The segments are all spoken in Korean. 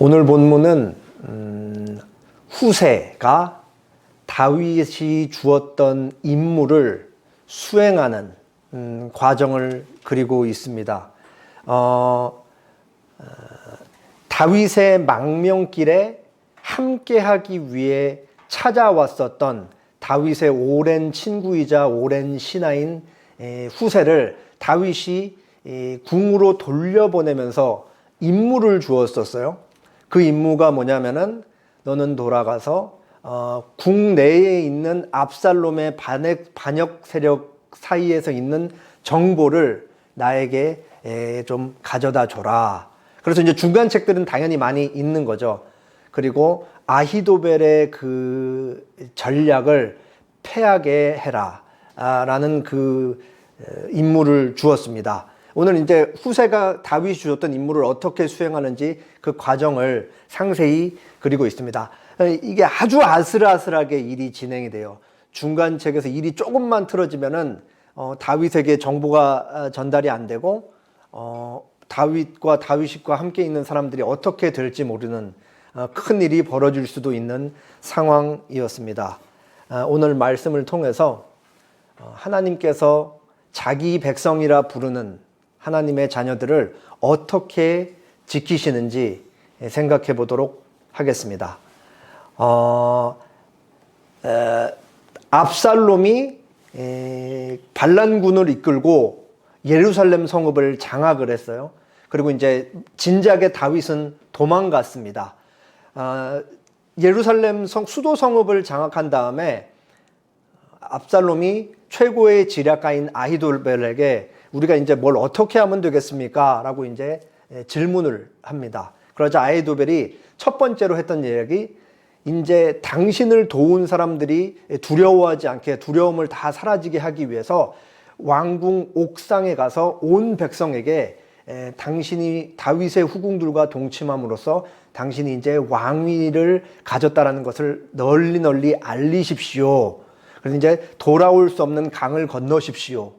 오늘 본문은 후세가 다윗이 주었던 임무를 수행하는 과정을 그리고 있습니다. 다윗의 망명길에 함께하기 위해 찾아왔었던 다윗의 오랜 친구이자 오랜 신하인 후세를 다윗이 궁으로 돌려보내면서 임무를 주었었어요. 그 임무가 뭐냐면은 너는 돌아가서 궁 내에 있는 압살롬의 반역 세력 사이에서 있는 정보를 나에게 좀 가져다 줘라. 그래서 이제 중간 책들은 당연히 많이 있는 거죠. 그리고 아히도벨의 그 전략을 패하게 해라 라는 그 임무를 주었습니다. 오늘 이제 후세가 다윗이 주었던 임무를 어떻게 수행하는지 그 과정을 상세히 그리고 있습니다. 이게 아주 아슬아슬하게 일이 진행이 돼요. 중간 책에서 일이 조금만 틀어지면은 다윗에게 정보가 전달이 안 되고 다윗과 다윗과 함께 있는 사람들이 어떻게 될지 모르는 큰 일이 벌어질 수도 있는 상황이었습니다. 오늘 말씀을 통해서 하나님께서 자기 백성이라 부르는 하나님의 자녀들을 어떻게 지키시는지 생각해 보도록 하겠습니다. 압살롬이 반란군을 이끌고 예루살렘 성읍을 장악을 했어요. 그리고 이제 진작에 다윗은 도망갔습니다. 예루살렘 수도 성읍을 장악한 다음에 압살롬이 최고의 지략가인 아히돌벨에게 우리가 이제 뭘 어떻게 하면 되겠습니까? 라고 이제 질문을 합니다. 그러자 아히도벨이 첫 번째로 했던 이야기, 이제 당신을 도운 사람들이 두려워하지 않게 두려움을 다 사라지게 하기 위해서 왕궁 옥상에 가서 온 백성에게 당신이 다윗의 후궁들과 동침함으로써 당신이 이제 왕위를 가졌다라는 것을 널리 알리십시오. 그래서 이제 돌아올 수 없는 강을 건너십시오.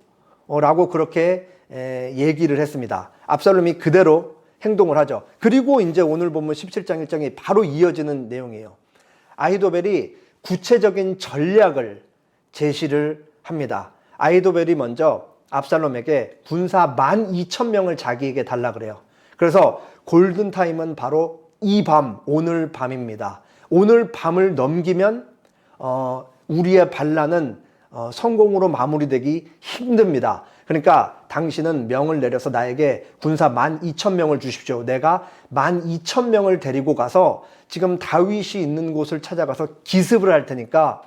라고 그렇게 얘기를 했습니다. 압살롬이 그대로 행동을 하죠. 그리고 이제 오늘 본문 17장 1장이 바로 이어지는 내용이에요. 아히도벨이 구체적인 전략을 제시를 합니다. 아히도벨이 먼저 압살롬에게 군사 12,000명을 자기에게 달라 그래요. 그래서 골든타임은 바로 이 밤, 오늘 밤입니다. 오늘 밤을 넘기면 우리의 반란은 성공으로 마무리되기 힘듭니다. 그러니까 당신은 명을 내려서 나에게 군사 12,000명을 주십시오. 내가 12,000명을 데리고 가서 지금 다윗이 있는 곳을 찾아가서 기습을 할 테니까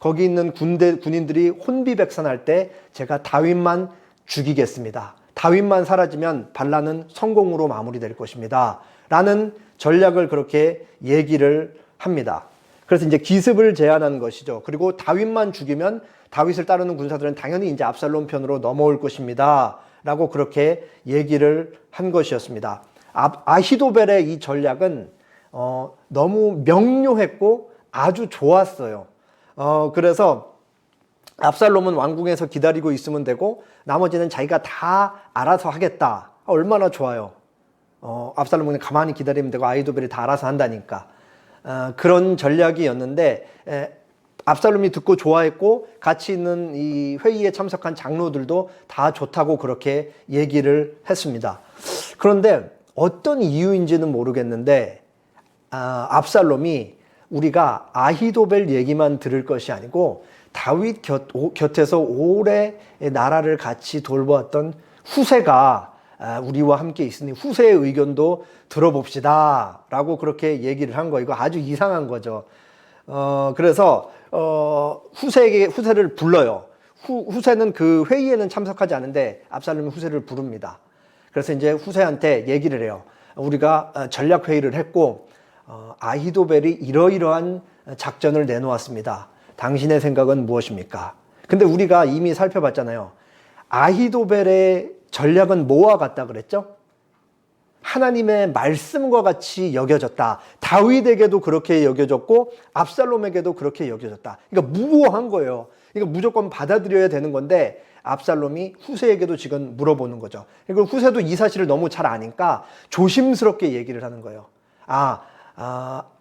거기 있는 군인들이 혼비백산할 때 제가 다윗만 죽이겠습니다. 다윗만 사라지면 반란은 성공으로 마무리될 것입니다. 라는 전략을 그렇게 얘기를 합니다. 그래서 이제 기습을 제안한 것이죠. 그리고 다윗만 죽이면 다윗을 따르는 군사들은 당연히 이제 압살롬 편으로 넘어올 것입니다. 라고 그렇게 얘기를 한 것이었습니다. 아히도벨의 이 전략은 너무 명료했고 아주 좋았어요. 그래서 압살롬은 왕궁에서 기다리고 있으면 되고 나머지는 자기가 다 알아서 하겠다. 얼마나 좋아요. 압살롬은 가만히 기다리면 되고 아히도벨이 다 알아서 한다니까. 그런 전략이었는데 압살롬이 듣고 좋아했고 같이 있는 이 회의에 참석한 장로들도 다 좋다고 그렇게 얘기를 했습니다. 그런데 어떤 이유인지는 모르겠는데 압살롬이 우리가 아히도벨 얘기만 들을 것이 아니고 다윗 곁에서 오래 나라를 같이 돌보았던 후세가 우리와 함께 있으니 후세의 의견도 들어봅시다 라고 그렇게 얘기를 한 거. 이거 아주 이상한 거죠. 그래서 후세를 불러요. 후세는 그 회의에는 참석하지 않은데 압살롬이 후세를 부릅니다. 그래서 이제 후세한테 얘기를 해요. 우리가 전략 회의를 했고 아히도벨이 이러이러한 작전을 내놓았습니다. 당신의 생각은 무엇입니까? 근데 우리가 이미 살펴봤잖아요. 아히도벨의 전략은 뭐와 같다 그랬죠? 하나님의 말씀과 같이 여겨졌다. 다윗에게도 그렇게 여겨졌고 압살롬에게도 그렇게 여겨졌다. 그러니까 무고한 거예요. 그러니까 무조건 받아들여야 되는 건데 압살롬이 후세에게도 지금 물어보는 거죠. 그리고 후세도 이 사실을 너무 잘 아니까 조심스럽게 얘기를 하는 거예요.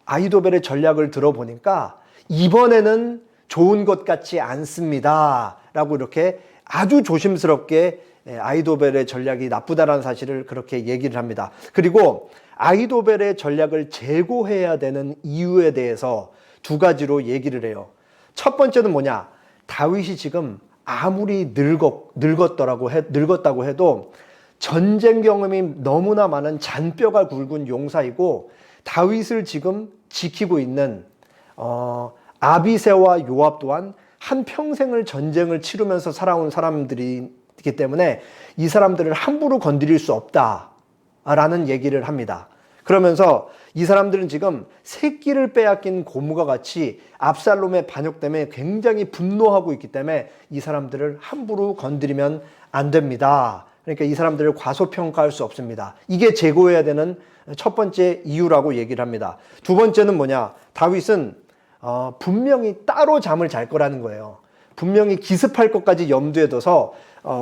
아히도벨의 전략을 들어보니까 이번에는 좋은 것 같지 않습니다 라고 이렇게 아주 조심스럽게 아히도벨의 전략이 나쁘다라는 사실을 그렇게 얘기를 합니다. 그리고 아히도벨의 전략을 제고해야 되는 이유에 대해서 두 가지로 얘기를 해요. 첫 번째는 뭐냐? 다윗이 지금 아무리 늙었다고 해도 전쟁 경험이 너무나 많은 잔뼈가 굵은 용사이고, 다윗을 지금 지키고 있는 아비새와 요압 또한 한평생을 전쟁을 치르면서 살아온 사람들이기 때문에 이 사람들을 함부로 건드릴 수 없다라는 얘기를 합니다. 그러면서 이 사람들은 지금 새끼를 빼앗긴 고무가 같이 압살롬의 반역 때문에 굉장히 분노하고 있기 때문에 이 사람들을 함부로 건드리면 안 됩니다. 그러니까 이 사람들을 과소평가할 수 없습니다. 이게 제고해야 되는 첫 번째 이유라고 얘기를 합니다. 두 번째는 뭐냐? 다윗은 분명히 따로 잠을 잘 거라는 거예요. 분명히 기습할 것까지 염두에 둬서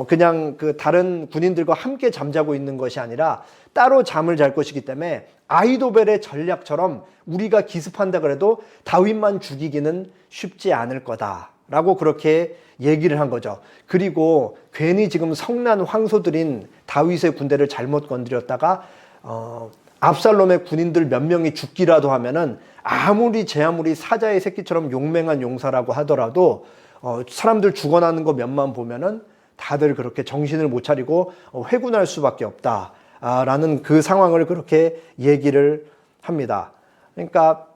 그냥 그 다른 군인들과 함께 잠자고 있는 것이 아니라 따로 잠을 잘 것이기 때문에 아히도벨의 전략처럼 우리가 기습한다 그래도 다윗만 죽이기는 쉽지 않을 거다라고 그렇게 얘기를 한 거죠. 그리고 괜히 지금 성난 황소들인 다윗의 군대를 잘못 건드렸다가 압살롬의 군인들 몇 명이 죽기라도 하면은 아무리 사자의 새끼처럼 용맹한 용사라고 하더라도 사람들 죽어나는 거 몇만 보면은 다들 그렇게 정신을 못 차리고 회군할 수밖에 없다라는 그 상황을 그렇게 얘기를 합니다. 그러니까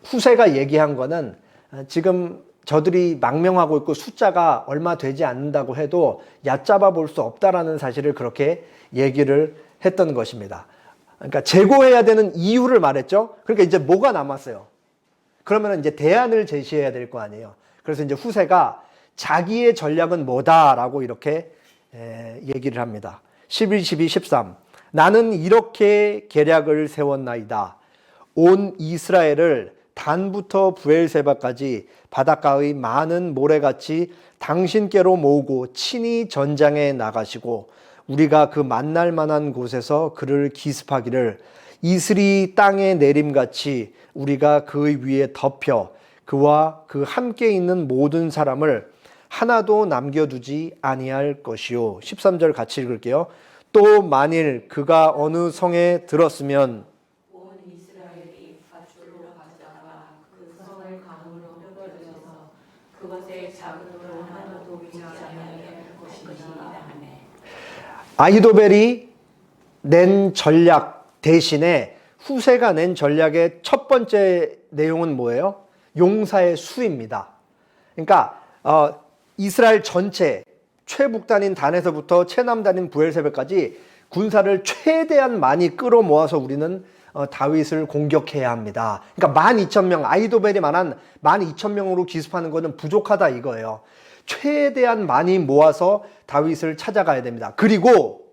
후세가 얘기한 거는 지금 저들이 망명하고 있고 숫자가 얼마 되지 않는다고 해도 얕잡아 볼 수 없다라는 사실을 그렇게 얘기를 했던 것입니다. 그러니까 제고해야 되는 이유를 말했죠. 그러니까 이제 뭐가 남았어요? 그러면 이제 대안을 제시해야 될 거 아니에요. 그래서 이제 후세가 자기의 전략은 뭐다라고 이렇게 얘기를 합니다. 11, 12, 13. 나는 이렇게 계략을 세웠나이다. 온 이스라엘을 단부터 브엘세바까지 바닷가의 많은 모래같이 당신께로 모으고 친히 전장에 나가시고 우리가 그 만날 만한 곳에서 그를 기습하기를 이슬이 땅에 내림같이 우리가 그 위에 덮여 그와 그 함께 있는 모든 사람을 하나도 남겨두지 아니할 것이요. 13절 같이 읽을게요. 또 만일 그가 어느 성에 들었으면 온 이스라엘이 밧줄로 가져다가 그 성을 강으로 뜯어져서 그것의 자금으로 하나도 비지 아니하게 할 것이니라 하네. 아히도벨이 낸 전략 대신에 후세가 낸 전략의 첫 번째 내용은 뭐예요? 용사의 수입니다. 그러니까 이스라엘 전체 최북단인 단에서부터 최남단인 브엘세바까지 군사를 최대한 많이 끌어모아서 우리는 다윗을 공격해야 합니다. 그러니까 12,000명, 아히도벨이 말한 12,000명으로 기습하는 것은 부족하다 이거예요. 최대한 많이 모아서 다윗을 찾아가야 됩니다. 그리고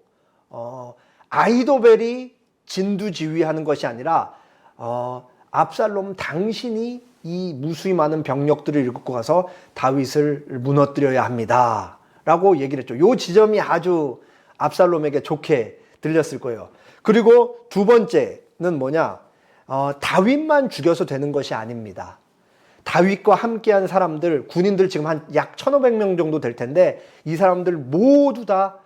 아히도벨이 진두지휘하는 것이 아니라 압살롬 당신이 이 무수히 많은 병력들을 이끌고 가서 다윗을 무너뜨려야 합니다 라고 얘기를 했죠. 이 지점이 아주 압살롬에게 좋게 들렸을 거예요. 그리고 두 번째는 뭐냐? 다윗만 죽여서 되는 것이 아닙니다. 다윗과 함께한 사람들, 군인들 지금 한 약 1,500명 정도 될 텐데 이 사람들 모두 다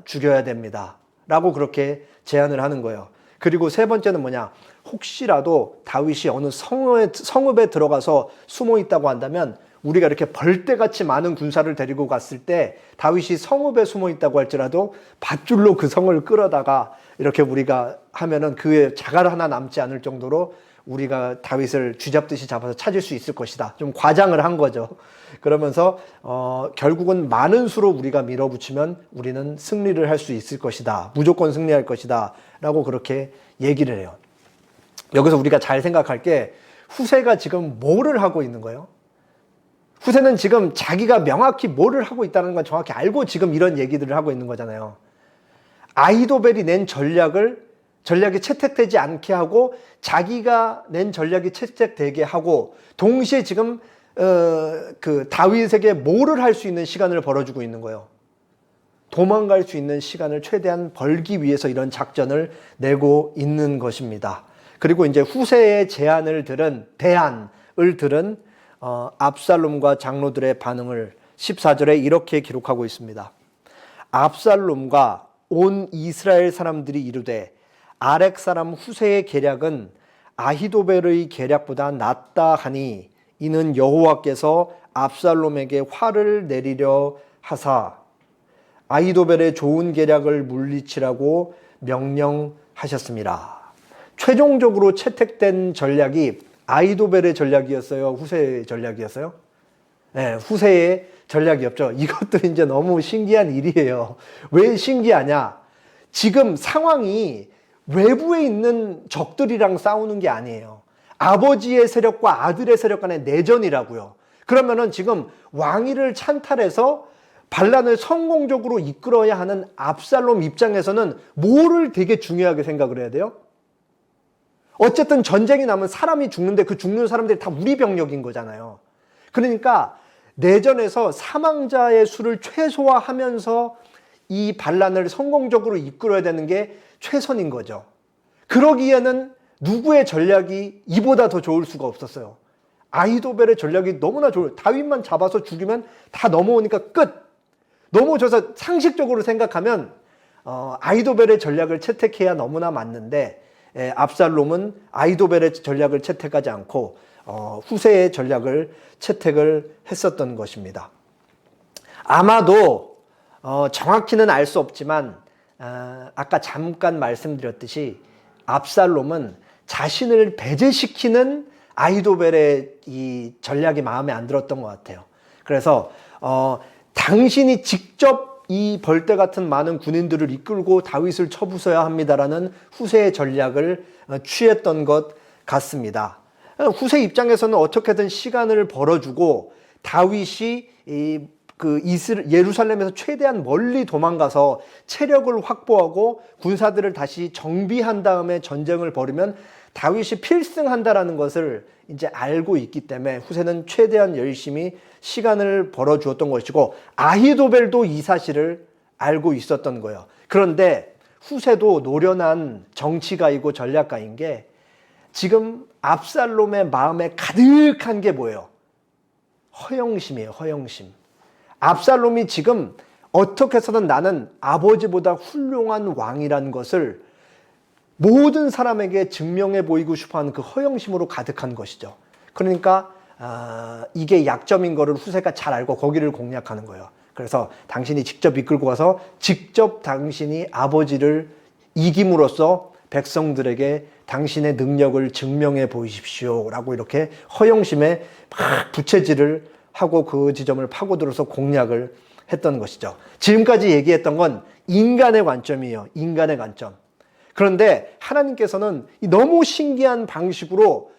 죽여야 됩니다 라고 그렇게 제안을 하는 거예요. 그리고 세 번째는 뭐냐? 혹시라도 다윗이 어느 성읍에 들어가서 숨어 있다고 한다면 우리가 이렇게 벌떼같이 많은 군사를 데리고 갔을 때 다윗이 성읍에 숨어 있다고 할지라도 밧줄로 그 성을 끌어다가 이렇게 우리가 하면은 그에 자갈 하나 남지 않을 정도로 우리가 다윗을 쥐잡듯이 잡아서 찾을 수 있을 것이다. 좀 과장을 한 거죠. 그러면서 결국은 많은 수로 우리가 밀어붙이면 우리는 승리를 할 수 있을 것이다. 무조건 승리할 것이다 라고 그렇게 얘기를 해요. 여기서 우리가 잘 생각할 게 후세가 지금 뭐를 하고 있는 거예요? 후세는 지금 자기가 명확히 뭐를 하고 있다는 걸 정확히 알고 지금 이런 얘기들을 하고 있는 거잖아요. 아히도벨이 낸 전략이 채택되지 않게 하고 자기가 낸 전략이 채택되게 하고 동시에 지금 그 다윗에게 뭐를 할 수 있는 시간을 벌어주고 있는 거예요. 도망갈 수 있는 시간을 최대한 벌기 위해서 이런 작전을 내고 있는 것입니다. 그리고 이제 후세의 대안을 들은 압살롬과 장로들의 반응을 14절에 이렇게 기록하고 있습니다. 압살롬과 온 이스라엘 사람들이 이르되 아렉 사람 후세의 계략은 아히도벨의 계략보다 낫다 하니 이는 여호와께서 압살롬에게 화를 내리려 하사 아히도벨의 좋은 계략을 물리치라고 명령하셨습니다. 최종적으로 채택된 전략이 아히도벨의 전략이었어요? 후세의 전략이었어요? 네, 후세의 전략이었죠. 이것도 이제 너무 신기한 일이에요. 왜 신기하냐? 지금 상황이 외부에 있는 적들이랑 싸우는 게 아니에요. 아버지의 세력과 아들의 세력 간의 내전이라고요. 그러면은 지금 왕위를 찬탈해서 반란을 성공적으로 이끌어야 하는 압살롬 입장에서는 뭐를 되게 중요하게 생각을 해야 돼요? 어쨌든 전쟁이 나면 사람이 죽는데 그 죽는 사람들이 다 우리 병력인 거잖아요. 그러니까 내전에서 사망자의 수를 최소화하면서 이 반란을 성공적으로 이끌어야 되는 게 최선인 거죠. 그러기에는 누구의 전략이 이보다 더 좋을 수가 없었어요. 아히도벨의 전략이 너무나 좋아요. 다윗만 잡아서 죽이면 다 넘어오니까 끝. 넘어져서 상식적으로 생각하면 아히도벨의 전략을 채택해야 너무나 맞는데 압살롬은 아히도벨의 전략을 채택하지 않고 후세의 전략을 채택을 했었던 것입니다. 아마도 정확히는 알 수 없지만 아까 잠깐 말씀드렸듯이 압살롬은 자신을 배제시키는 아히도벨의 이 전략이 마음에 안 들었던 것 같아요. 그래서 당신이 직접 이 벌떼 같은 많은 군인들을 이끌고 다윗을 쳐부숴야 합니다라는 후세의 전략을 취했던 것 같습니다. 후세 입장에서는 어떻게든 시간을 벌어주고 다윗이 예루살렘에서 최대한 멀리 도망가서 체력을 확보하고 군사들을 다시 정비한 다음에 전쟁을 벌이면 다윗이 필승한다라는 것을 이제 알고 있기 때문에 후세는 최대한 열심히 시간을 벌어주었던 것이고 아히도벨도 이 사실을 알고 있었던 거예요. 그런데 후세도 노련한 정치가이고 전략가인 게 지금 압살롬의 마음에 가득한 게 뭐예요? 허영심이에요. 허영심. 압살롬이 지금 어떻게 해서든 나는 아버지보다 훌륭한 왕이라는 것을 모든 사람에게 증명해 보이고 싶어하는 그 허영심으로 가득한 것이죠. 그러니까 이게 약점인 거를 후세가 잘 알고 거기를 공략하는 거예요. 그래서 당신이 직접 이끌고 가서 직접 당신이 아버지를 이김으로써 백성들에게 당신의 능력을 증명해 보이십시오 라고 이렇게 허영심에 막 부채질을 하고 그 지점을 파고들어서 공략을 했던 것이죠. 지금까지 얘기했던 건 인간의 관점이에요. 인간의 관점. 그런데 하나님께서는 너무 신기한 방식으로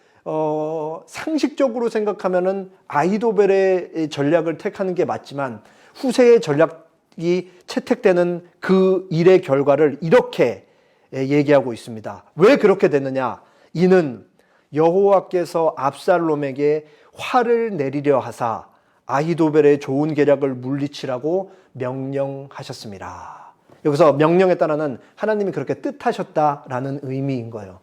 상식적으로 생각하면은 아히도벨의 전략을 택하는 게 맞지만 후세의 전략이 채택되는 그 일의 결과를 이렇게 얘기하고 있습니다. 왜 그렇게 됐느냐? 이는 여호와께서 압살롬에게 화를 내리려 하사 아히도벨의 좋은 계략을 물리치라고 명령하셨습니다. 여기서 명령에 따라는 하나님이 그렇게 뜻하셨다라는 의미인 거예요.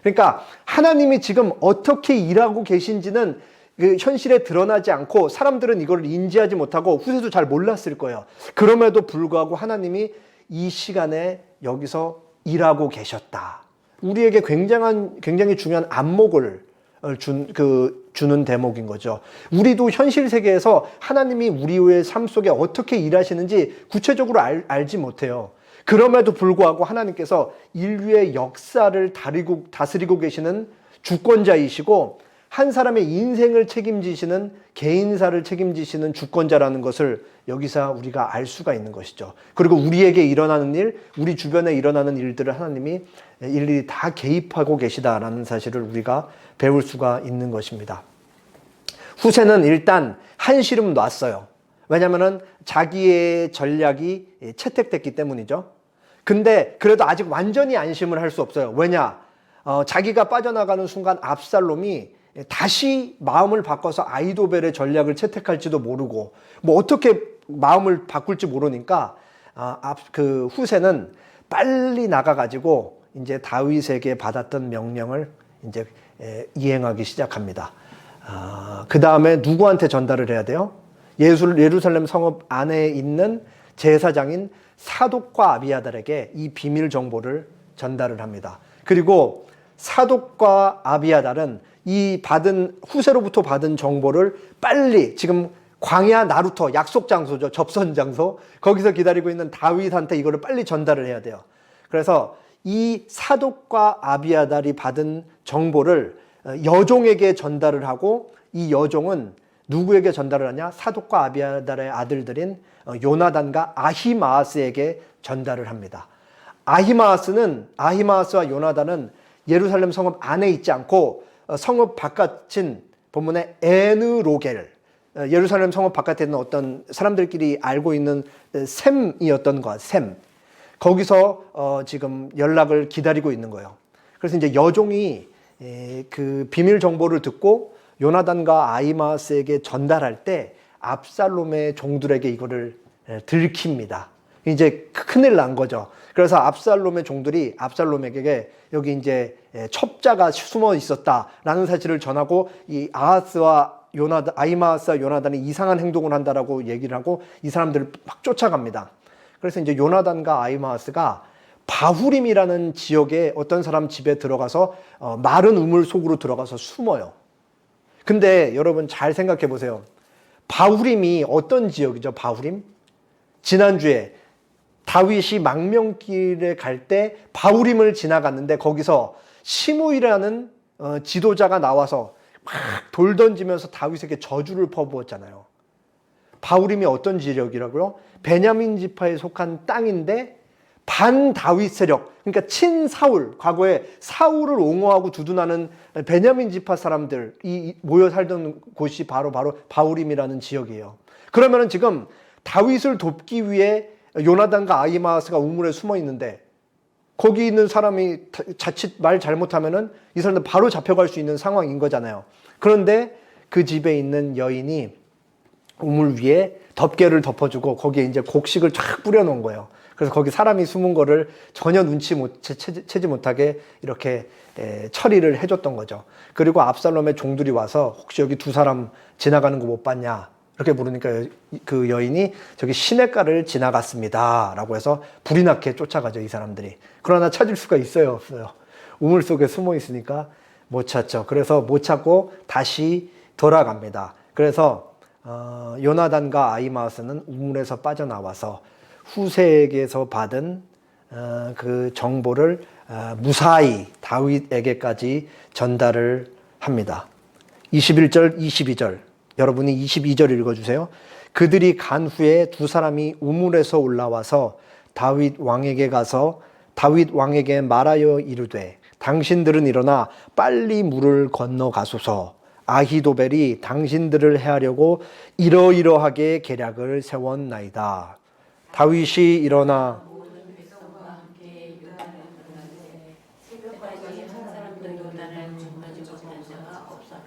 그러니까 하나님이 지금 어떻게 일하고 계신지는 그 현실에 드러나지 않고 사람들은 이걸 인지하지 못하고 후세도 잘 몰랐을 거예요. 그럼에도 불구하고 하나님이 이 시간에 여기서 일하고 계셨다. 우리에게 굉장히 중요한 안목을 주는 대목인 거죠. 우리도 현실 세계에서 하나님이 우리의 삶 속에 어떻게 일하시는지 구체적으로 알지 못해요. 그럼에도 불구하고 하나님께서 인류의 역사를 다스리고 계시는 주권자이시고 한 사람의 인생을 책임지시는 개인사를 책임지시는 주권자라는 것을 여기서 우리가 알 수가 있는 것이죠. 그리고 우리에게 일어나는 일, 우리 주변에 일어나는 일들을 하나님이 일일이 다 개입하고 계시다라는 사실을 우리가 배울 수가 있는 것입니다. 후세는 일단 한시름 놨어요. 왜냐하면 자기의 전략이 채택됐기 때문이죠. 근데 그래도 아직 완전히 안심을 할 수 없어요. 왜냐? 자기가 빠져나가는 순간 압살롬이 다시 마음을 바꿔서 아히도벨의 전략을 채택할지도 모르고 뭐 어떻게 마음을 바꿀지 모르니까 그 후세는 빨리 나가가지고 이제 다윗에게 받았던 명령을 이제 이행하기 시작합니다. 그 다음에 누구한테 전달을 해야 돼요? 예루살렘 성읍 안에 있는 제사장인 사독과 아비아달에게 이 비밀 정보를 전달을 합니다. 그리고 사독과 아비아달은 이 후세로부터 받은 정보를 빨리 지금 광야 나루터 약속 장소죠. 접선 장소. 거기서 기다리고 있는 다윗한테 이거를 빨리 전달을 해야 돼요. 그래서 이 사독과 아비아달이 받은 정보를 여종에게 전달을 하고 이 여종은 누구에게 전달을 하냐? 사독과 아비아달의 아들들인 요나단과 아히마아스에게 전달을 합니다. 아히마아스와 요나단은 예루살렘 성읍 안에 있지 않고 성읍 바깥인 본문의 에느로겔, 예루살렘 성읍 바깥에 있는 어떤 사람들끼리 알고 있는 셈이었던 것, 셈. 거기서 지금 연락을 기다리고 있는 거예요. 그래서 이제 여종이 그 비밀 정보를 듣고 요나단과 아히마아스에게 전달할 때 압살롬의 종들에게 이거를 들킵니다. 이제 큰일 난 거죠. 그래서 압살롬의 종들이 압살롬에게 여기 이제 첩자가 숨어 있었다라는 사실을 전하고 이 아히마아스와 요나단이 이상한 행동을 한다라고 얘기를 하고 이 사람들을 막 쫓아갑니다. 그래서 이제 요나단과 아히마아스가 바후림이라는 지역에 어떤 사람 집에 들어가서 마른 우물 속으로 들어가서 숨어요. 근데 여러분 잘 생각해 보세요. 바후림이 어떤 지역이죠? 바후림? 지난주에 다윗이 망명길에 갈 때 바후림을 지나갔는데 거기서 시므이라는 지도자가 나와서 막 돌 던지면서 다윗에게 저주를 퍼부었잖아요. 바후림이 어떤 지역이라고요? 베냐민 지파에 속한 땅인데 반 다윗 세력, 그러니까 친사울, 과거에 사울을 옹호하고 두둔하는 베냐민 지파 사람들이 모여 살던 곳이 바로 바후림이라는 지역이에요. 그러면은 지금 다윗을 돕기 위해 요나단과 아히마아스가 우물에 숨어 있는데 거기 있는 사람이 자칫 말 잘못하면은 이 사람들 바로 잡혀갈 수 있는 상황인 거잖아요. 그런데 그 집에 있는 여인이 우물 위에 덮개를 덮어주고 거기에 이제 곡식을 쫙 뿌려놓은 거예요. 그래서 거기 사람이 숨은 거를 전혀 채지 못하게 이렇게 처리를 해줬던 거죠. 그리고 압살롬의 종들이 와서 혹시 여기 두 사람 지나가는 거 못 봤냐? 이렇게 물으니까 그 여인이 저기 시냇가를 지나갔습니다. 라고 해서 불이 나게 쫓아가죠, 이 사람들이. 그러나 찾을 수가 있어요, 없어요? 우물 속에 숨어 있으니까 못 찾죠. 그래서 못 찾고 다시 돌아갑니다. 그래서 요나단과 아히마아스는 우물에서 빠져나와서 후세에게서 받은 그 정보를 무사히 다윗에게까지 전달을 합니다. 21절, 22절. 여러분이 22절 읽어주세요. 그들이 간 후에 두 사람이 우물에서 올라와서 다윗 왕에게 가서 다윗 왕에게 말하여 이르되 당신들은 일어나 빨리 물을 건너가소서. 아히도벨이 당신들을 해하려고 이러이러하게 계략을 세웠나이다. 다윗이 일어나 모든 백성과 함께 요단을 건너는데 새벽까지 한 사람도 요단을 건너지 못한 자가 없었다.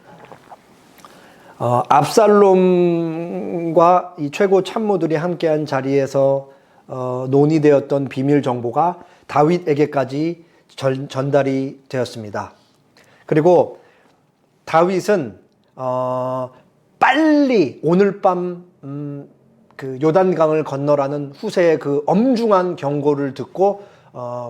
압살롬과 이 최고 참모들이 함께한 자리에서 논의되었던 비밀 정보가 다윗에게까지 전달이 되었습니다. 그리고 다윗은 빨리 오늘 밤 그 요단강을 건너라는 후세의 그 엄중한 경고를 듣고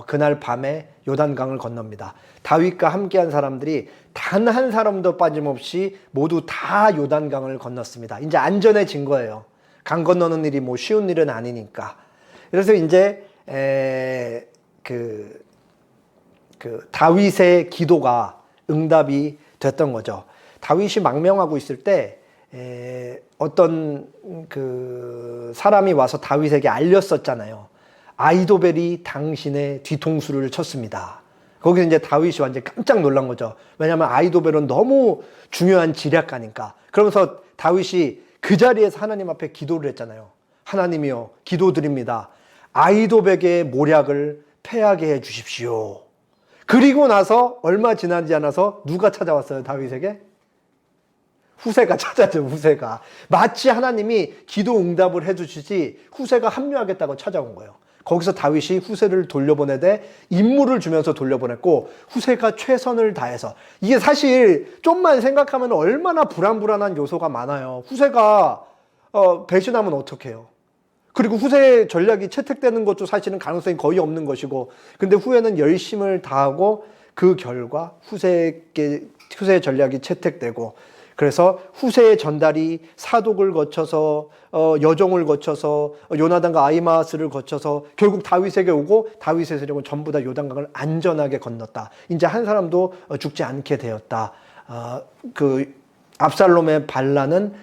그날 밤에 요단강을 건넙니다. 다윗과 함께한 사람들이 단 한 사람도 빠짐없이 모두 다 요단강을 건넜습니다. 이제 안전해진 거예요. 강 건너는 일이 뭐 쉬운 일은 아니니까. 그래서 이제 그 다윗의 기도가 응답이 됐던 거죠. 다윗이 망명하고 있을 때 어떤 그 사람이 와서 다윗에게 알렸었잖아요. 아히도벨이 당신의 뒤통수를 쳤습니다. 거기서 이제 다윗이 완전 깜짝 놀란 거죠. 왜냐하면 아히도벨은 너무 중요한 지략가니까. 그러면서 다윗이 그 자리에서 하나님 앞에 기도를 했잖아요. 하나님이여 기도드립니다. 아히도벨의 모략을 패하게 해 주십시오. 그리고 나서 얼마 지나지 않아서 누가 찾아왔어요, 다윗에게? 후세가 찾아죠, 후세가. 마치 하나님이 기도 응답을 해주시지 후세가 합류하겠다고 찾아온 거예요. 거기서 다윗이 후세를 돌려보내되 임무를 주면서 돌려보냈고 후세가 최선을 다해서, 이게 사실 좀만 생각하면 얼마나 불안한 요소가 많아요. 후세가 배신하면 어떡해요. 그리고 후세의 전략이 채택되는 것도 사실은 가능성이 거의 없는 것이고, 근데 후에는 열심을 다하고 그 결과 후세의 전략이 채택되고, 그래서 후세의 전달이 사독을 거쳐서 여종을 거쳐서 요나단과 아히마아스를 거쳐서 결국 다윗에게 오고, 다윗의 세력은 전부 다 요단강을 안전하게 건넜다. 이제 한 사람도 죽지 않게 되었다. 그 압살롬의 반란은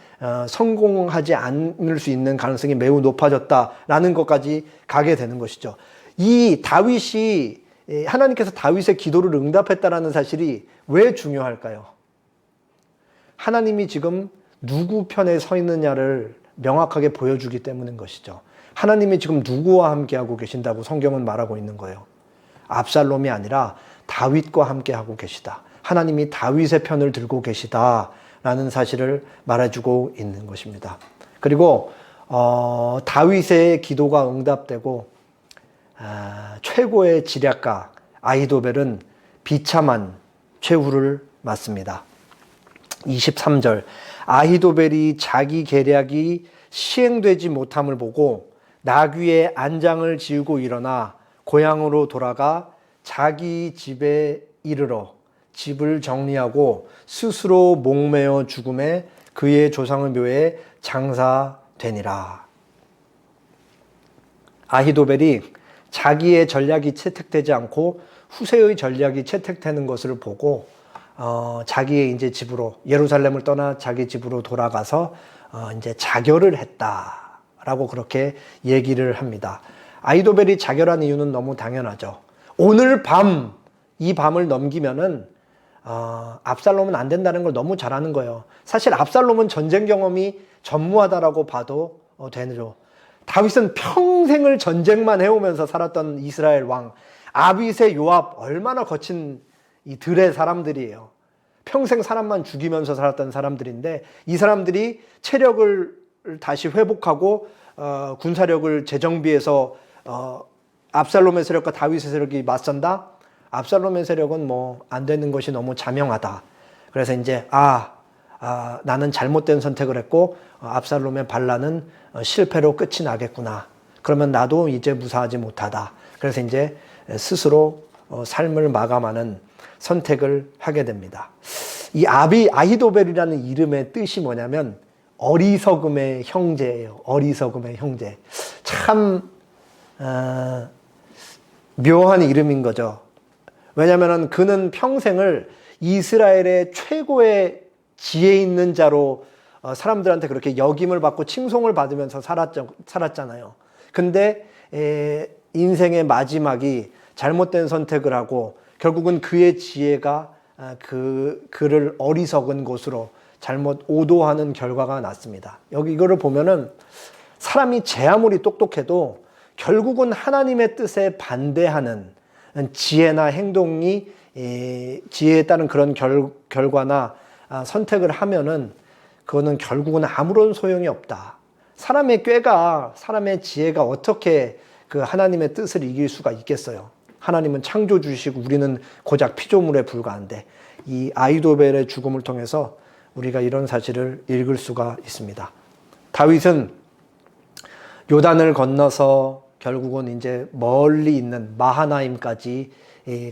성공하지 않을 수 있는 가능성이 매우 높아졌다라는 것까지 가게 되는 것이죠. 이 다윗이, 하나님께서 다윗의 기도를 응답했다라는 사실이 왜 중요할까요? 하나님이 지금 누구 편에 서 있느냐를 명확하게 보여주기 때문인 것이죠. 하나님이 지금 누구와 함께하고 계신다고 성경은 말하고 있는 거예요. 압살롬이 아니라 다윗과 함께하고 계시다. 하나님이 다윗의 편을 들고 계시다라는 사실을 말해주고 있는 것입니다. 그리고 다윗의 기도가 응답되고 최고의 지략가 아히도벨은 비참한 최후를 맞습니다. 23절, 아히도벨이 자기 계략이 시행되지 못함을 보고 나귀의 안장을 지우고 일어나 고향으로 돌아가 자기 집에 이르러 집을 정리하고 스스로 목매어 죽음에 그의 조상의 묘에 장사되니라. 아히도벨이 자기의 전략이 채택되지 않고 후세의 전략이 채택되는 것을 보고 자기의 이제 집으로, 예루살렘을 떠나 자기 집으로 돌아가서 이제 자결을 했다라고 그렇게 얘기를 합니다. 아히도벨이 자결한 이유는 너무 당연하죠. 오늘 밤, 이 밤을 넘기면은 압살롬은 안 된다는 걸 너무 잘 아는 거예요. 사실 압살롬은 전쟁 경험이 전무하다라고 봐도 되죠. 다윗은 평생을 전쟁만 해오면서 살았던 이스라엘 왕, 아빗의 요압, 얼마나 거친 이 들의 사람들이에요. 평생 사람만 죽이면서 살았던 사람들인데, 이 사람들이 체력을 다시 회복하고 군사력을 재정비해서 압살롬의 세력과 다윗의 세력이 맞선다? 압살롬의 세력은 뭐 안 되는 것이 너무 자명하다. 그래서 이제 나는 잘못된 선택을 했고 압살롬의 반란은 실패로 끝이 나겠구나. 그러면 나도 이제 무사하지 못하다. 그래서 이제 스스로 삶을 마감하는 선택을 하게 됩니다. 이 아히도벨이라는 이름의 뜻이 뭐냐면 어리석음의 형제예요. 어리석음의 형제. 참 묘한 이름인 거죠. 왜냐하면 그는 평생을 이스라엘의 최고의 지혜 있는 자로 사람들한테 그렇게 역임을 받고 칭송을 받으면서 살았잖아요. 근데 인생의 마지막이 잘못된 선택을 하고 결국은 그의 지혜가 그를 어리석은 곳으로 잘못 오도하는 결과가 났습니다. 여기 이거를 보면은 사람이 제 아무리 똑똑해도 결국은 하나님의 뜻에 반대하는 지혜나 행동이, 지혜에 따른 그런 결과나 선택을 하면은 그거는 결국은 아무런 소용이 없다. 사람의 꾀가, 사람의 지혜가 어떻게 그 하나님의 뜻을 이길 수가 있겠어요? 하나님은 창조주시고 우리는 고작 피조물에 불과한데, 이 아히도벨의 죽음을 통해서 우리가 이런 사실을 읽을 수가 있습니다. 다윗은 요단을 건너서 결국은 이제 멀리 있는 마하나임까지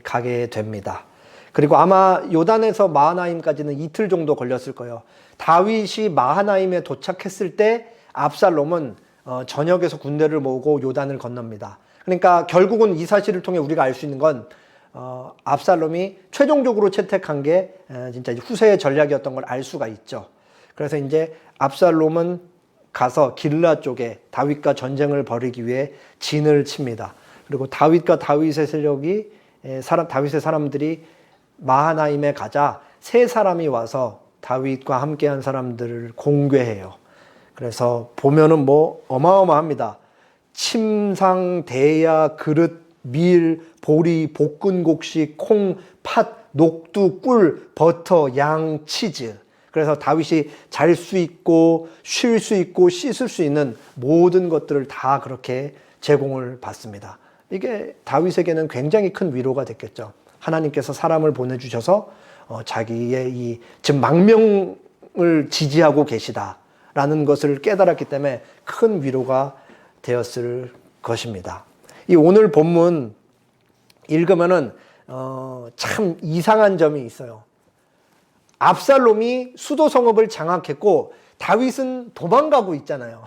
가게 됩니다. 그리고 아마 요단에서 마하나임까지는 이틀 정도 걸렸을 거예요. 다윗이 마하나임에 도착했을 때 압살롬은 전역에서 군대를 모으고 요단을 건넙니다. 그러니까 결국은 이 사실을 통해 우리가 알 수 있는 건 압살롬이 최종적으로 채택한 게 진짜 후세의 전략이었던 걸 알 수가 있죠. 그래서 이제 압살롬은 가서 길라 쪽에 다윗과 전쟁을 벌이기 위해 진을 칩니다. 그리고 다윗과 다윗의 세력이 다윗의 사람들이 마하나임에 가자 세 사람이 와서 다윗과 함께한 사람들을 공개해요. 그래서 보면은 뭐 어마어마합니다. 침상, 대야, 그릇, 밀, 보리, 볶은 곡식, 콩, 팥, 녹두, 꿀, 버터, 양, 치즈. 그래서 다윗이 잘 수 있고 쉴 수 있고 씻을 수 있는 모든 것들을 다 그렇게 제공을 받습니다. 이게 다윗에게는 굉장히 큰 위로가 됐겠죠. 하나님께서 사람을 보내주셔서 자기의 이 지금 망명을 지지하고 계시다라는 것을 깨달았기 때문에 큰 위로가 되었을 것입니다. 이 오늘 본문 읽으면은 참 이상한 점이 있어요. 압살롬이 수도 성읍을 장악했고 다윗은 도망가고 있잖아요.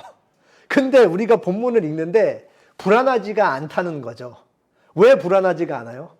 근데 우리가 본문을 읽는데 불안하지가 않다는 거죠. 왜 불안하지가 않아요?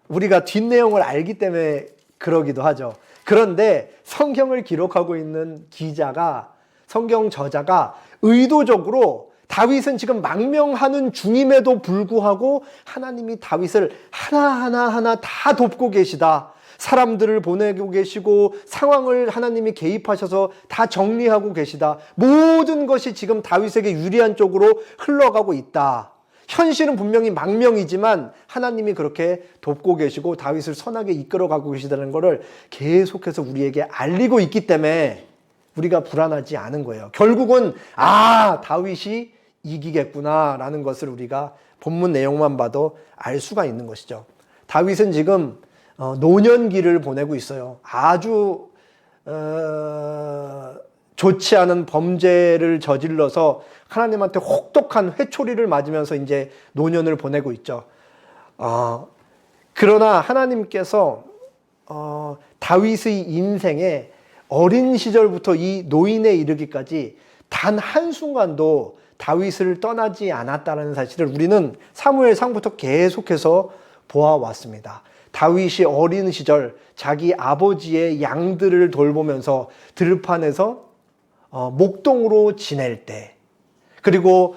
우리가 뒷내용을 알기 때문에 그러기도 하죠. 그런데 성경을 기록하고 있는 기자가, 성경 저자가 의도적으로 다윗은 지금 망명하는 중임에도 불구하고 하나님이 다윗을 하나하나 다 돕고 계시다. 사람들을 보내고 계시고 상황을 하나님이 개입하셔서 다 정리하고 계시다. 모든 것이 지금 다윗에게 유리한 쪽으로 흘러가고 있다. 현실은 분명히 망명이지만 하나님이 그렇게 돕고 계시고 다윗을 선하게 이끌어가고 계시다는 것을 계속해서 우리에게 알리고 있기 때문에 우리가 불안하지 않은 거예요. 결국은 다윗이 이기겠구나라는 것을 우리가 본문 내용만 봐도 알 수가 있는 것이죠. 다윗은 지금 노년기를 보내고 있어요. 아주 좋지 않은 범죄를 저질러서 하나님한테 혹독한 회초리를 맞으면서 이제 노년을 보내고 있죠. 그러나 하나님께서 다윗의 인생에 어린 시절부터 이 노인에 이르기까지 단 한순간도 다윗을 떠나지 않았다는 사실을 우리는 사무엘상부터 계속해서 보아왔습니다. 다윗이 어린 시절 자기 아버지의 양들을 돌보면서 들판에서 목동으로 지낼 때, 그리고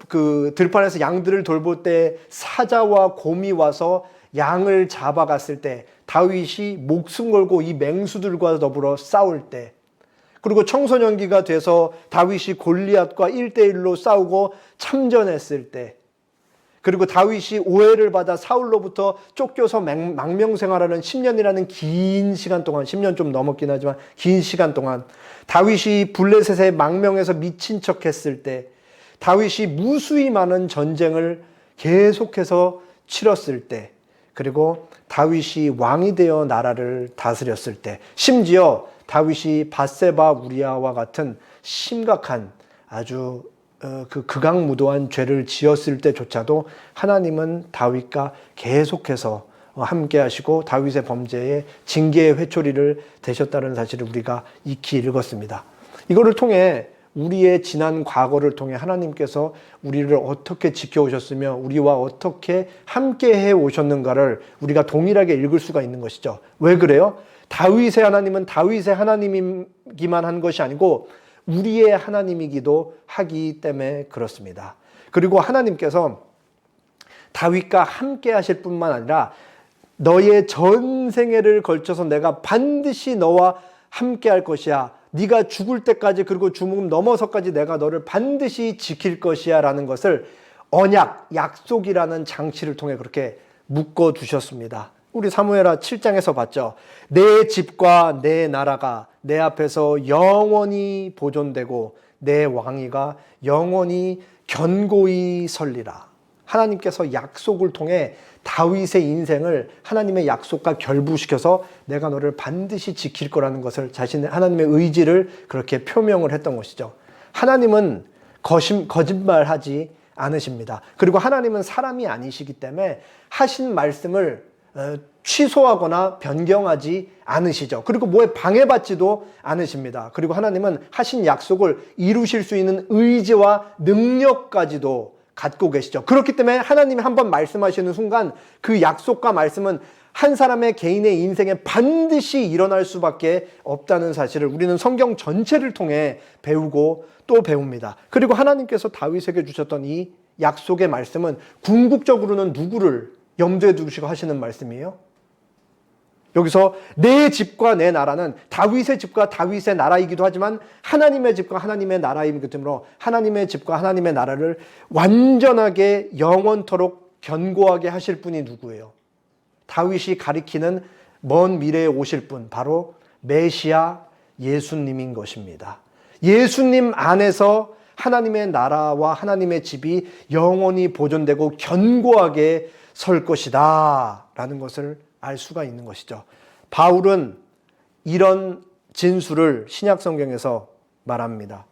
그 들판에서 양들을 돌볼 때 사자와 곰이 와서 양을 잡아갔을 때 다윗이 목숨 걸고 이 맹수들과 더불어 싸울 때, 그리고 청소년기가 돼서 다윗이 골리앗과 1대1로 싸우고 참전했을 때, 그리고 다윗이 오해를 받아 사울로부터 쫓겨서 망명생활하는 10년이라는 긴 시간 동안, 10년 좀 넘었긴 하지만 긴 시간 동안, 다윗이 블레셋에 망명해서 미친 척했을 때, 다윗이 무수히 많은 전쟁을 계속해서 치렀을 때, 그리고 다윗이 왕이 되어 나라를 다스렸을 때, 심지어 다윗이 밧세바 우리아와 같은 심각한 아주 극악무도한 죄를 지었을 때조차도 하나님은 다윗과 계속해서 함께 하시고 다윗의 범죄에 징계의 회초리를 대셨다는 사실을 우리가 익히 읽었습니다. 이거를 통해 우리의 지난 과거를 통해 하나님께서 우리를 어떻게 지켜오셨으며 우리와 어떻게 함께 해 오셨는가를 우리가 동일하게 읽을 수가 있는 것이죠. 왜 그래요? 다윗의 하나님은 다윗의 하나님이기만 한 것이 아니고 우리의 하나님이기도 하기 때문에 그렇습니다. 그리고 하나님께서 다윗과 함께 하실 뿐만 아니라 너의 전생애를 걸쳐서 내가 반드시 너와 함께 할 것이야. 네가 죽을 때까지, 그리고 죽음 넘어서까지 내가 너를 반드시 지킬 것이야 라는 것을 언약, 약속이라는 장치를 통해 그렇게 묶어두셨습니다. 우리 사무엘하 7장에서 봤죠. 내 집과 내 나라가 내 앞에서 영원히 보존되고 내 왕위가 영원히 견고히 설리라. 하나님께서 약속을 통해 다윗의 인생을 하나님의 약속과 결부시켜서 내가 너를 반드시 지킬 거라는 것을 자신의 하나님의 의지를 그렇게 표명을 했던 것이죠. 하나님은 거짓말하지 않으십니다. 그리고 하나님은 사람이 아니시기 때문에 하신 말씀을 취소하거나 변경하지 않으시죠. 그리고 뭐에 방해받지도 않으십니다. 그리고 하나님은 하신 약속을 이루실 수 있는 의지와 능력까지도 갖고 계시죠. 그렇기 때문에 하나님이 한번 말씀하시는 순간 그 약속과 말씀은 한 사람의 개인의 인생에 반드시 일어날 수밖에 없다는 사실을 우리는 성경 전체를 통해 배우고 또 배웁니다. 그리고 하나님께서 다윗에게 주셨던 이 약속의 말씀은 궁극적으로는 누구를 염두에 두시고 하시는 말씀이에요? 여기서 내 집과 내 나라는 다윗의 집과 다윗의 나라이기도 하지만 하나님의 집과 하나님의 나라이기 때문에 하나님의 집과 하나님의 나라를 완전하게 영원토록 견고하게 하실 분이 누구예요? 다윗이 가리키는 먼 미래에 오실 분, 바로 메시아 예수님인 것입니다. 예수님 안에서 하나님의 나라와 하나님의 집이 영원히 보존되고 견고하게 설 것이다 라는 것을 알 수가 있는 것이죠. 바울은 이런 진술을 신약성경에서 말합니다.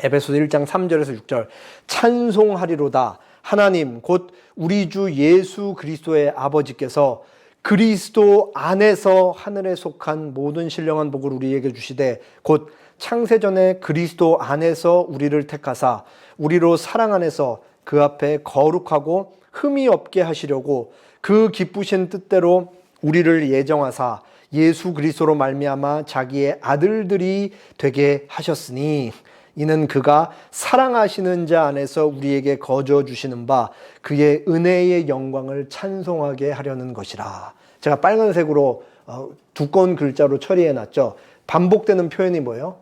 에베소서 1장 3절에서 6절 찬송하리로다 하나님 곧 우리 주 예수 그리스도의 아버지께서 그리스도 안에서 하늘에 속한 모든 신령한 복을 우리에게 주시되 곧 창세전에 그리스도 안에서 우리를 택하사 우리로 사랑 안에서 그 앞에 거룩하고 흠이 없게 하시려고 그 기쁘신 뜻대로 우리를 예정하사 예수 그리스도로 말미암아 자기의 아들들이 되게 하셨으니 이는 그가 사랑하시는 자 안에서 우리에게 거저 주시는 바 그의 은혜의 영광을 찬송하게 하려는 것이라. 제가 빨간색으로 두꺼운 글자로 처리해 놨죠. 반복되는 표현이 뭐예요?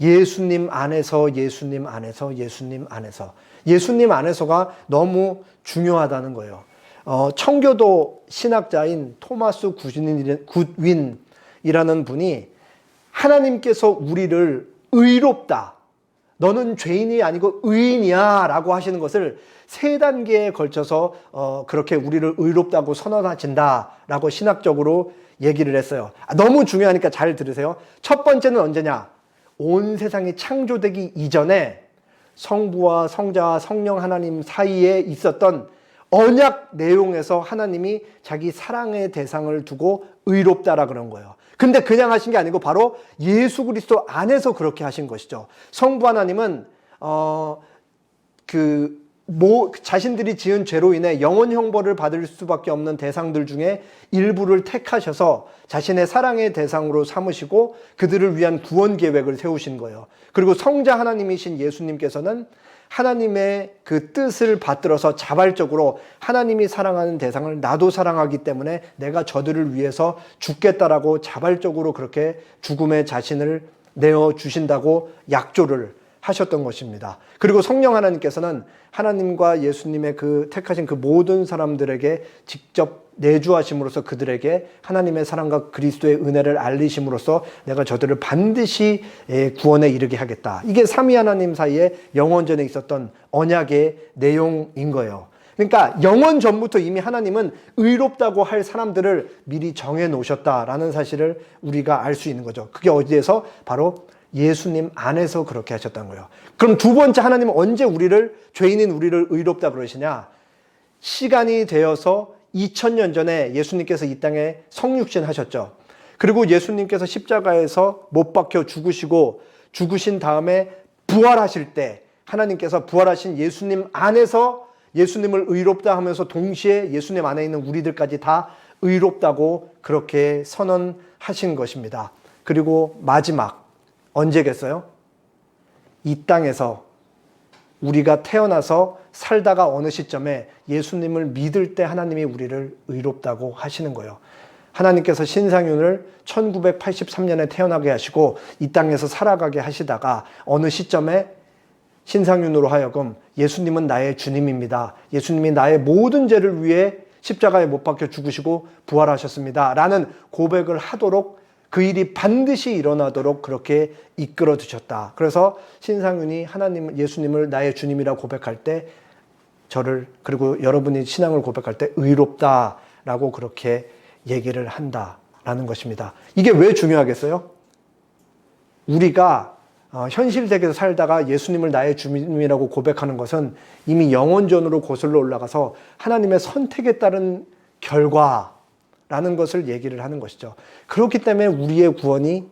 예수님 안에서 예수님 안에서 예수님 안에서 예수님 안에서가 너무 중요하다는 거예요. 청교도 신학자인 토마스 굿윈이라는 분이 하나님께서 우리를 의롭다, 너는 죄인이 아니고 의인이야 라고 하시는 것을 세 단계에 걸쳐서 그렇게 우리를 의롭다고 선언하신다 라고 신학적으로 얘기를 했어요. 너무 중요하니까 잘 들으세요. 첫 번째는 언제냐? 온 세상이 창조되기 이전에 성부와 성자와 성령 하나님 사이에 있었던 언약 내용에서 하나님이 자기 사랑의 대상을 두고 의롭다라 그런 거예요. 근데 그냥 하신 게 아니고 바로 예수 그리스도 안에서 그렇게 하신 것이죠. 성부 하나님은 자신들이 지은 죄로 인해 영원 형벌을 받을 수밖에 없는 대상들 중에 일부를 택하셔서 자신의 사랑의 대상으로 삼으시고 그들을 위한 구원 계획을 세우신 거예요. 그리고 성자 하나님이신 예수님께서는 하나님의 그 뜻을 받들어서 자발적으로 하나님이 사랑하는 대상을 나도 사랑하기 때문에 내가 저들을 위해서 죽겠다라고 자발적으로 그렇게 죽음의 자신을 내어주신다고 약조를 하셨던 것입니다. 그리고 성령 하나님께서는 하나님과 예수님의 그 택하신 그 모든 사람들에게 직접 내주하심으로써 그들에게 하나님의 사랑과 그리스도의 은혜를 알리심으로써 내가 저들을 반드시 구원에 이르게 하겠다. 이게 삼위 하나님 사이에 영원전에 있었던 언약의 내용인 거예요. 그러니까 영원 전부터 이미 하나님은 의롭다고 할 사람들을 미리 정해 놓으셨다라는 사실을 우리가 알 수 있는 거죠. 그게 어디에서? 바로 예수님 안에서 그렇게 하셨다는 거예요. 그럼 두 번째, 하나님은 언제 죄인인 우리를 의롭다 그러시냐? 시간이 되어서 2000년 전에 예수님께서 이 땅에 성육신 하셨죠. 그리고 예수님께서 십자가에서 못 박혀 죽으신 다음에 부활하실 때 하나님께서 부활하신 예수님 안에서 예수님을 의롭다 하면서 동시에 예수님 안에 있는 우리들까지 다 의롭다고 그렇게 선언하신 것입니다. 그리고 마지막 언제겠어요? 이 땅에서 우리가 태어나서 살다가 어느 시점에 예수님을 믿을 때 하나님이 우리를 의롭다고 하시는 거예요. 하나님께서 신상윤을 1983년에 태어나게 하시고 이 땅에서 살아가게 하시다가 어느 시점에 신상윤으로 하여금 예수님은 나의 주님입니다. 예수님이 나의 모든 죄를 위해 십자가에 못 박혀 죽으시고 부활하셨습니다. 라는 고백을 하도록 그 일이 반드시 일어나도록 그렇게 이끌어 주셨다. 그래서 신상윤이 예수님을 나의 주님이라고 고백할 때 그리고 여러분이 신앙을 고백할 때 의롭다라고 그렇게 얘기를 한다라는 것입니다. 이게 왜 중요하겠어요? 우리가 현실 세계에서 살다가 예수님을 나의 주님이라고 고백하는 것은 이미 영원전으로 거슬러 올라가서 하나님의 선택에 따른 결과라는 것을 얘기를 하는 것이죠. 그렇기 때문에 우리의 구원이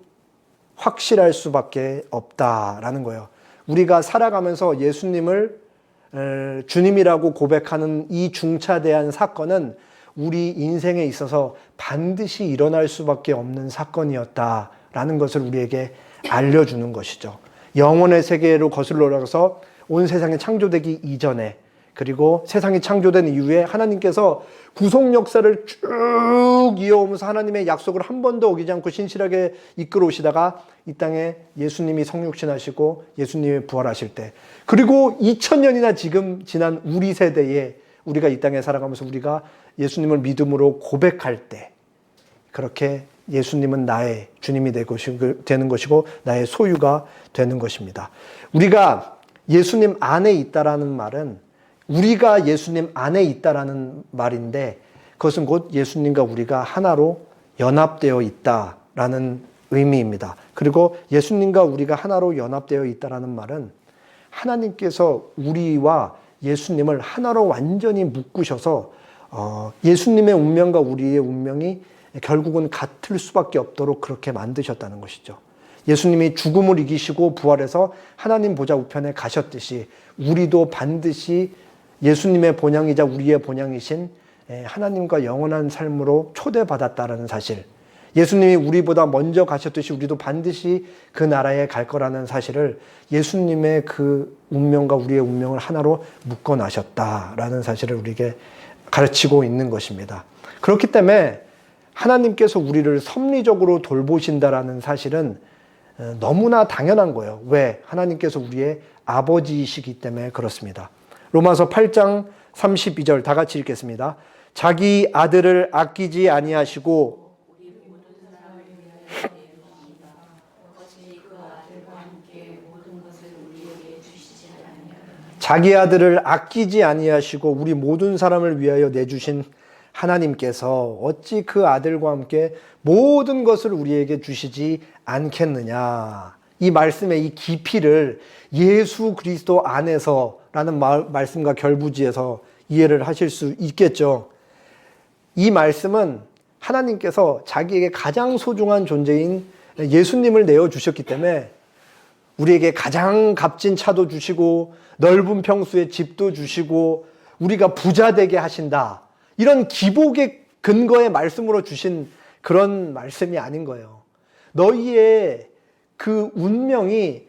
확실할 수밖에 없다라는 거예요. 우리가 살아가면서 예수님을 주님이라고 고백하는 이 중차대한 사건은 우리 인생에 있어서 반드시 일어날 수밖에 없는 사건이었다라는 것을 우리에게 알려주는 것이죠. 영혼의 세계로 거슬러 올라가서 온 세상이 창조되기 이전에 그리고 세상이 창조된 이후에 하나님께서 구속 역사를 쭉 이어오면서 하나님의 약속을 한 번도 어기지 않고 신실하게 이끌어 오시다가 이 땅에 예수님이 성육신하시고 예수님이 부활하실 때 그리고 2000년이나 지금 지난 우리 세대에 우리가 이 땅에 살아가면서 우리가 예수님을 믿음으로 고백할 때 그렇게 예수님은 나의 주님이 되는 것이고 나의 소유가 되는 것입니다. 우리가 예수님 안에 있다라는 말은 우리가 예수님 안에 있다라는 말인데 그것은 곧 예수님과 우리가 하나로 연합되어 있다라는 의미입니다. 그리고 예수님과 우리가 하나로 연합되어 있다라는 말은 하나님께서 우리와 예수님을 하나로 완전히 묶으셔서 예수님의 운명과 우리의 운명이 결국은 같을 수밖에 없도록 그렇게 만드셨다는 것이죠. 예수님이 죽음을 이기시고 부활해서 하나님 보좌 우편에 가셨듯이 우리도 반드시 예수님의 본향이자 우리의 본향이신 하나님과 영원한 삶으로 초대받았다라는 사실, 예수님이 우리보다 먼저 가셨듯이 우리도 반드시 그 나라에 갈 거라는 사실을 예수님의 그 운명과 우리의 운명을 하나로 묶어놔셨다라는 사실을 우리에게 가르치고 있는 것입니다. 그렇기 때문에 하나님께서 우리를 섭리적으로 돌보신다라는 사실은 너무나 당연한 거예요. 왜? 하나님께서 우리의 아버지이시기 때문에 그렇습니다. 로마서 8장 32절 다 같이 읽겠습니다. 자기 아들을 아끼지 아니하시고 자기 아들을 아끼지 아니하시고 우리 모든 사람을 위하여 내주신 하나님께서 어찌 그 아들과 함께 모든 것을 우리에게 주시지 않겠느냐. 이 말씀의 이 깊이를 예수 그리스도 안에서라는 말씀과 결부지에서 이해를 하실 수 있겠죠. 이 말씀은 하나님께서 자기에게 가장 소중한 존재인 예수님을 내어주셨기 때문에 우리에게 가장 값진 차도 주시고 넓은 평수의 집도 주시고 우리가 부자 되게 하신다. 이런 기복의 근거의 말씀으로 주신 그런 말씀이 아닌 거예요. 너희의 그 운명이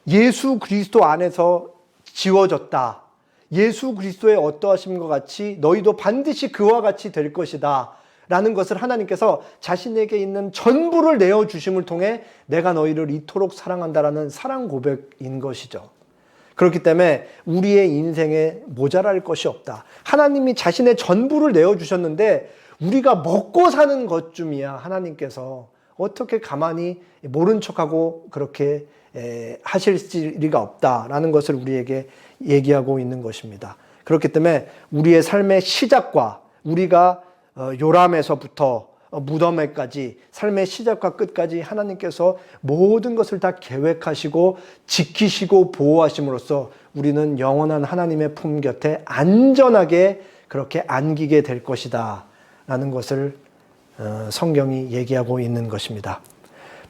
예수 그리스도 안에서 지워졌다. 예수 그리스도의 어떠하심과 같이 너희도 반드시 그와 같이 될 것이다. 라는 것을 하나님께서 자신에게 있는 전부를 내어주심을 통해 내가 너희를 이토록 사랑한다라는 사랑 고백인 것이죠. 그렇기 때문에 우리의 인생에 모자랄 것이 없다. 하나님이 자신의 전부를 내어주셨는데 우리가 먹고 사는 것쯤이야 하나님께서 어떻게 가만히 모른 척하고 그렇게 하실 리가 없다라는 것을 우리에게 얘기하고 있는 것입니다. 그렇기 때문에 우리의 삶의 시작과 우리가 요람에서부터 무덤에까지 삶의 시작과 끝까지 하나님께서 모든 것을 다 계획하시고 지키시고 보호하심으로써 우리는 영원한 하나님의 품 곁에 안전하게 그렇게 안기게 될 것이다 라는 것을 성경이 얘기하고 있는 것입니다.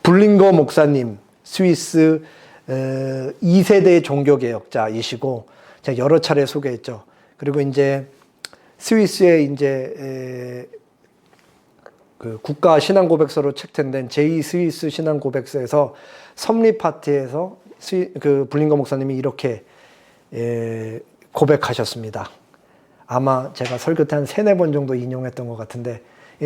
블링거 목사님, 스위스 2세대 종교개혁자이시고 제가 여러 차례 소개했죠. 그리고 이제 스위스의 이제 그 국가 신앙 고백서로 책텐된 제2스위스 신앙 고백서에서 섭리 파트에서 그 블링거 목사님이 이렇게 고백하셨습니다. 아마 제가 설교 때 한 3-4번 정도 인용했던 것 같은데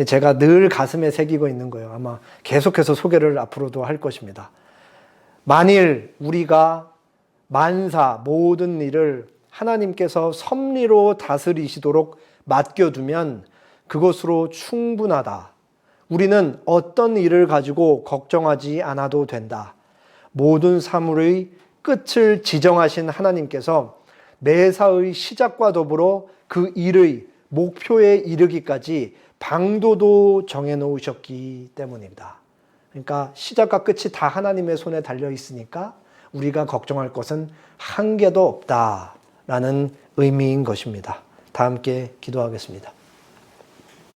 제가 늘 가슴에 새기고 있는 거예요. 아마 계속해서 소개를 앞으로도 할 것입니다. 만일 우리가 만사 모든 일을 하나님께서 섭리로 다스리시도록 맡겨두면 그것으로 충분하다. 우리는 어떤 일을 가지고 걱정하지 않아도 된다. 모든 사물의 끝을 지정하신 하나님께서 매사의 시작과 더불어 그 일의 목표에 이르기까지 방도도 정해놓으셨기 때문입니다. 그러니까 시작과 끝이 다 하나님의 손에 달려 있으니까 우리가 걱정할 것은 한 개도 없다라는 의미인 것입니다. 다 함께 기도하겠습니다.